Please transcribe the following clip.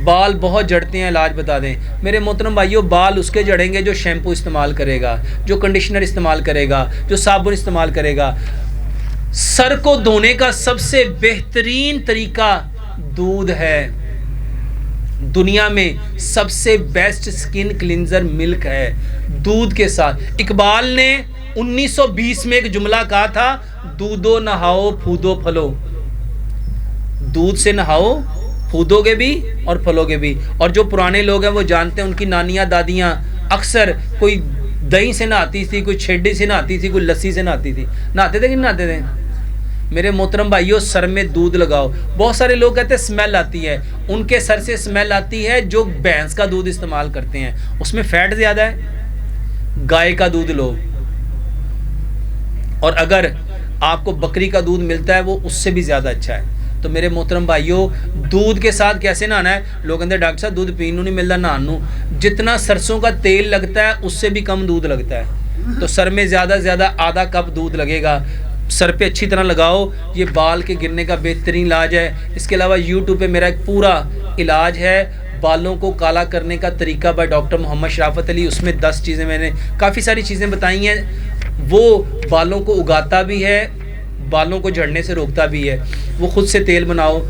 बाल बहुत झड़ते हैं, इलाज बता दें। मेरे मोहतरम भाइयों, बाल उसके झड़ेंगे जो शैम्पू इस्तेमाल करेगा, जो कंडीशनर इस्तेमाल करेगा, जो साबुन इस्तेमाल करेगा। सर को धोने का सबसे बेहतरीन तरीका दूध है। दुनिया में सबसे बेस्ट स्किन क्लींजर मिल्क है, दूध के साथ। इकबाल ने 1920 में एक जुमला कहा था, दूधो नहाओ फूदो फलो। दूध से नहाओ, फूदोगे भी और फलोगे भी। और जो पुराने लोग हैं वो जानते हैं, उनकी नानियाँ दादियाँ अक्सर कोई दही से नहाती थी, कोई छेड़ी से नहाती थी, कोई लस्सी से नहाती थी। नहाते थे कि नहीं नहाते थे? मेरे मोहतरम भाइयों, सर में दूध लगाओ। बहुत सारे लोग कहते हैं स्मेल आती है, उनके सर से स्मेल आती है जो भैंस का दूध इस्तेमाल करते हैं, उसमें फैट ज़्यादा है। गाय का दूध लो, और अगर आपको बकरी का दूध मिलता है वो उससे भी ज़्यादा अच्छा है। तो मेरे मोहतरम भाइयों, दूध के साथ कैसे नहाना है? लोग कहते हैं डॉक्टर साहब दूध पीनू नहीं मिलता नहानू। जितना सरसों का तेल लगता है उससे भी कम दूध लगता है। तो सर में ज़्यादा से ज़्यादा आधा कप दूध लगेगा। सर पे अच्छी तरह लगाओ, ये बाल के गिरने का बेहतरीन इलाज है। इसके अलावा यूट्यूब पे मेरा एक पूरा इलाज है, बालों को काला करने का तरीका बाय डॉक्टर मोहम्मद शराफत अली। उसमें 10 चीज़ें, मैंने काफ़ी सारी चीज़ें बताई हैं। वो बालों को उगाता भी है, बालों को झड़ने से रोकता भी है। वो खुद से तेल बनाओ।